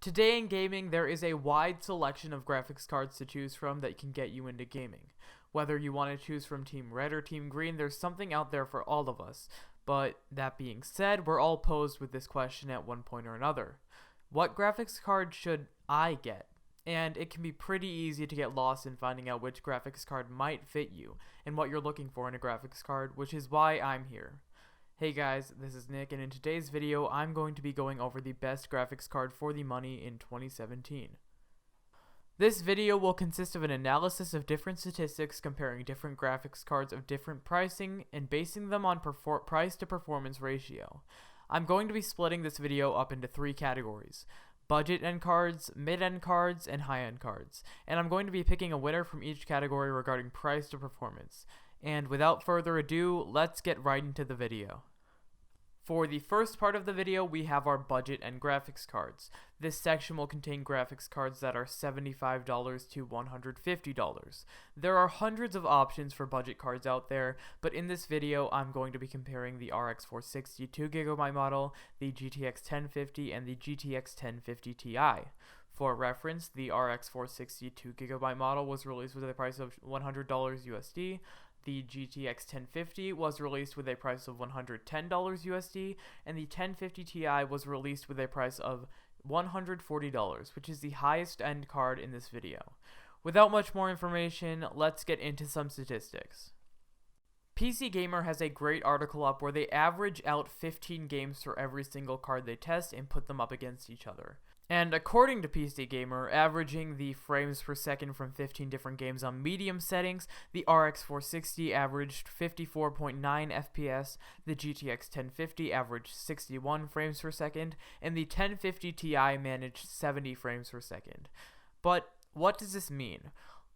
Today in gaming, there is a wide selection of graphics cards to choose from that can get you into gaming. Whether you want to choose from Team Red or Team Green, there's something out there for all of us. But that being said, we're all posed with this question at one point or another. What graphics card should I get? And it can be pretty easy to get lost in finding out which graphics card might fit you and what you're looking for in a graphics card, which is why I'm here. Hey guys, this is Nick, and in today's video, I'm going to be going over the best graphics card for the money in 2017. This video will consist of an analysis of different statistics comparing different graphics cards of different pricing and basing them on price to performance ratio. I'm going to be splitting this video up into three categories: budget end cards, mid-end cards, and high-end cards, and I'm going to be picking a winner from each category regarding price to performance. And without further ado, let's get right into the video. For the first part of the video, we have our budget and graphics cards. This section will contain graphics cards that are $75 to $150. There are hundreds of options for budget cards out there, but in this video, I'm going to be comparing the RX 460 2GB model, the GTX 1050, and the GTX 1050 Ti. For reference, the RX 460 2GB model was released with a price of $100 USD. The GTX 1050 was released with a price of $110 USD, and the 1050 Ti was released with a price of $140, which is the highest end card in this video. Without much more information, let's get into some statistics. PC Gamer has a great article up where they average out 15 games for every single card they test and put them up against each other. And according to PC Gamer, averaging the frames per second from 15 different games on medium settings, the RX 460 averaged 54.9 FPS, the GTX 1050 averaged 61 frames per second, and the 1050 Ti managed 70 frames per second. But what does this mean?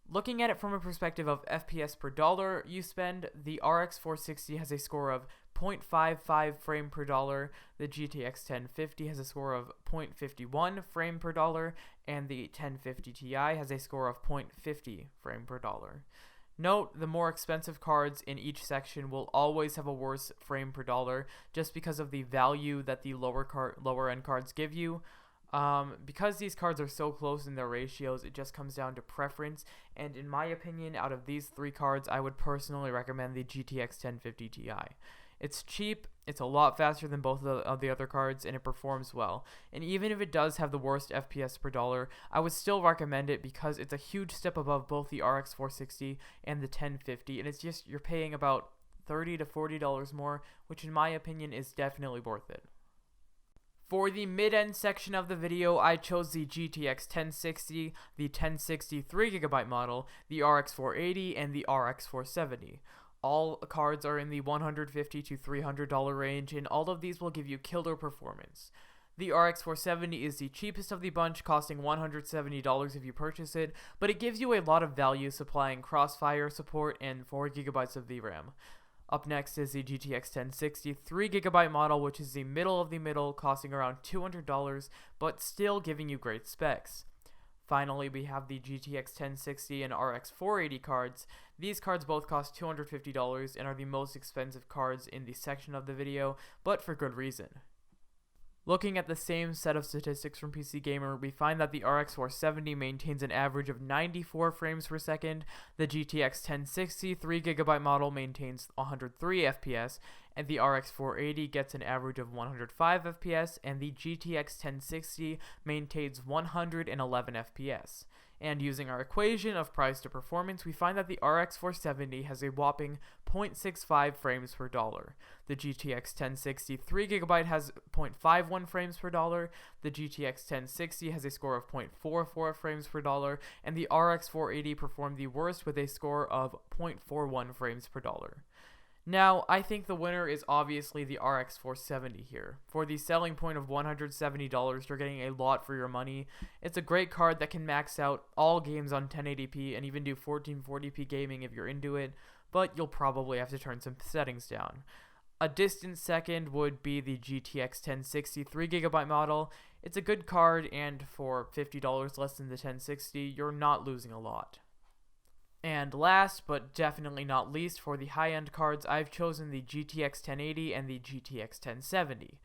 Looking at it from a perspective of FPS per dollar you spend, the RX 460 has a score of 0.55 frame per dollar, the GTX 1050 has a score of 0.51 frame per dollar, and the 1050 Ti has a score of 0.50 frame per dollar. Note, the more expensive cards in each section will always have a worse frame per dollar just because of the value that the lower end cards give you. Because these cards are so close in their ratios, it just comes down to preference, and in my opinion, out of these three cards, I would personally recommend the GTX 1050 Ti. It's cheap, it's a lot faster than both of the other cards, and it performs well. And even if it does have the worst FPS per dollar, I would still recommend it because it's a huge step above both the RX 460 and the 1050, and it's just, you're paying about $30 to $40 more, which in my opinion is definitely worth it. For the mid-end section of the video, I chose the GTX 1060, the 1060 3GB model, the RX 480, and the RX 470. All cards are in the $150 to $300 range, and all of these will give you killer performance. The RX 470 is the cheapest of the bunch, costing $170 if you purchase it, but it gives you a lot of value supplying crossfire support and 4GB of VRAM. Up next is the GTX 1060 3GB model, which is the middle of the middle, costing around $200, but still giving you great specs. Finally, we have the GTX 1060 and RX 480 cards. These cards both cost $250 and are the most expensive cards in the section of the video, but for good reason. Looking at the same set of statistics from PC Gamer, we find that the RX 470 maintains an average of 94 frames per second, the GTX 1060 3GB model maintains 103 FPS, and the RX 480 gets an average of 105 FPS, and the GTX 1060 maintains 111 FPS. And using our equation of price to performance, we find that the RX 470 has a whopping 0.65 frames per dollar. The GTX 1060 3GB has 0.51 frames per dollar, the GTX 1060 has a score of 0.44 frames per dollar, and the RX 480 performed the worst with a score of 0.41 frames per dollar. Now, I think the winner is obviously the RX 470 here. For the selling point of $170, you're getting a lot for your money. It's a great card that can max out all games on 1080p and even do 1440p gaming if you're into it, but you'll probably have to turn some settings down. A distant second would be the GTX 1060 3GB model. It's a good card, and for $50 less than the 1060, you're not losing a lot. And last, but definitely not least, for the high-end cards, I've chosen the GTX 1080 and the GTX 1070.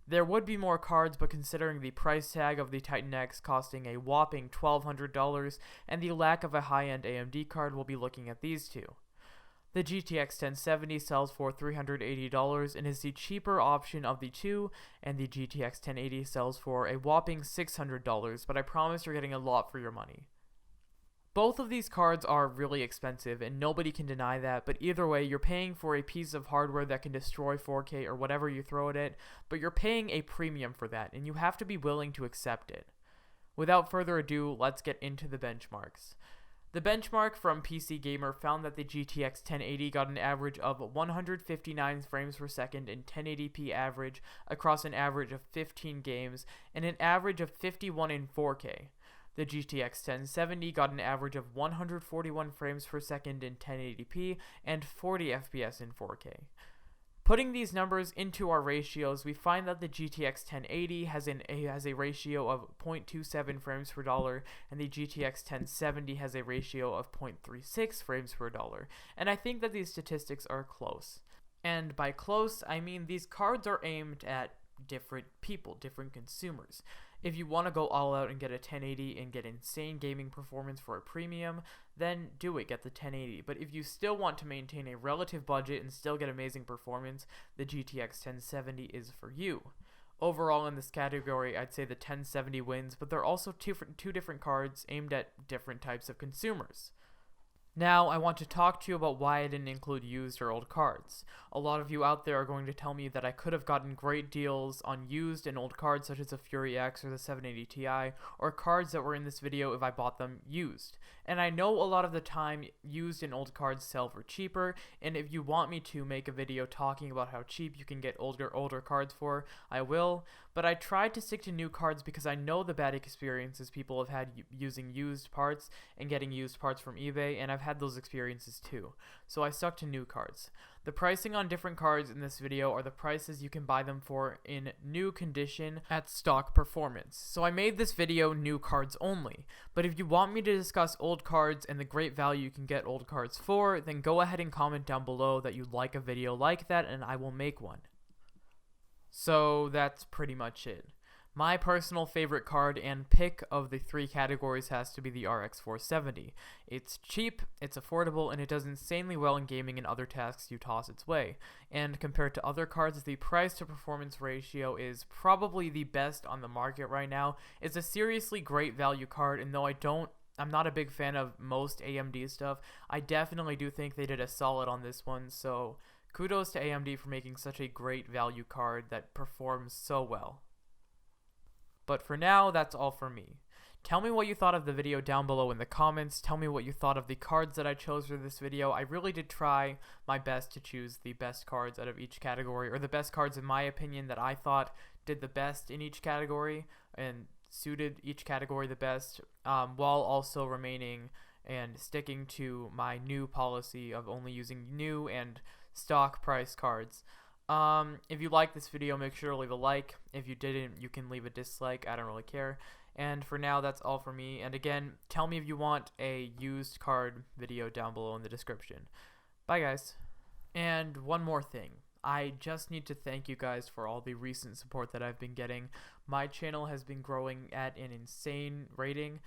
There would be more cards, but considering the price tag of the Titan X costing a whopping $1,200 and the lack of a high-end AMD card, we'll be looking at these two. The GTX 1070 sells for $380 and is the cheaper option of the two, and the GTX 1080 sells for a whopping $600, but I promise you're getting a lot for your money. Both of these cards are really expensive, and nobody can deny that, but either way, you're paying for a piece of hardware that can destroy 4K or whatever you throw at it, but you're paying a premium for that, and you have to be willing to accept it. Without further ado, let's get into the benchmarks. The benchmark from PC Gamer found that the GTX 1080 got an average of 159 frames per second in 1080p average across an average of 15 games, and an average of 51 in 4K. The GTX 1070 got an average of 141 frames per second in 1080p and 40 FPS in 4K. Putting these numbers into our ratios, we find that the GTX 1080 has a ratio of 0.27 frames per dollar, and the GTX 1070 has a ratio of 0.36 frames per dollar, and I think that these statistics are close. And by close, I mean these cards are aimed at different people, different consumers. If you want to go all out and get a 1080 and get insane gaming performance for a premium, then do it, get the 1080. But if you still want to maintain a relative budget and still get amazing performance, the GTX 1070 is for you. Overall in this category, I'd say the 1070 wins, but there are also two different cards aimed at different types of consumers. Now, I want to talk to you about why I didn't include used or old cards. A lot of you out there are going to tell me that I could have gotten great deals on used and old cards such as the Fury X or the 780 Ti, or cards that were in this video if I bought them used. And I know a lot of the time used and old cards sell for cheaper, and if you want me to make a video talking about how cheap you can get older cards for, I will. But I tried to stick to new cards because I know the bad experiences people have had using used parts and getting used parts from eBay, and I've had those experiences too. So I stuck to new cards. The pricing on different cards in this video are the prices you can buy them for in new condition at stock performance. So I made this video new cards only. But if you want me to discuss old cards and the great value you can get old cards for, then go ahead and comment down below that you'd like a video like that and I will make one. So that's pretty much it. My personal favorite card and pick of the three categories has to be the RX 470. It's cheap, it's affordable, and it does insanely well in gaming and other tasks you toss its way. And compared to other cards, the price to performance ratio is probably the best on the market right now. It's a seriously great value card, and though I'm not a big fan of most AMD stuff, I definitely do think they did a solid on this one, so kudos to AMD for making such a great value card that performs so well. But for now, that's all for me. Tell me what you thought of the video down below in the comments. Tell me what you thought of the cards that I chose for this video. I really did try my best to choose the best cards out of each category, or the best cards in my opinion that I thought did the best in each category and suited each category the best, while also remaining and sticking to my new policy of only using new and stock price cards. If you like this video, make sure to leave a like. If you didn't, you can leave a dislike. I don't really care. And for now, that's all for me. And again, tell me if you want a used card video down below in the description. Bye, guys. And one more thing. I just need to thank you guys for all the recent support that I've been getting. My channel has been growing at an insane rating.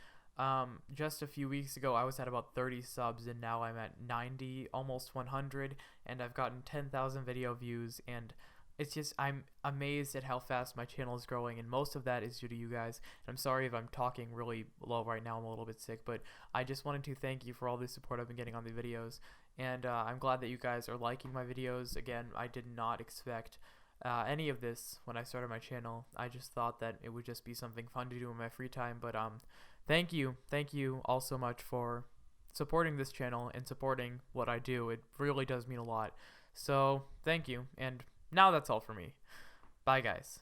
Just a few weeks ago I was at about 30 subs, and now I'm at 90, almost 100, and I've gotten 10,000 video views, and it's just, I'm amazed at how fast my channel is growing, and most of that is due to you guys. And I'm sorry if I'm talking really low right now, I'm a little bit sick, but I just wanted to thank you for all the support I've been getting on the videos, and I'm glad that you guys are liking my videos. Again, I did not expect any of this when I started my channel. I just thought that it would just be something fun to do in my free time, but thank you all so much for supporting this channel and supporting what I do. It really does mean a lot. So, thank you, and now that's all for me. Bye, guys.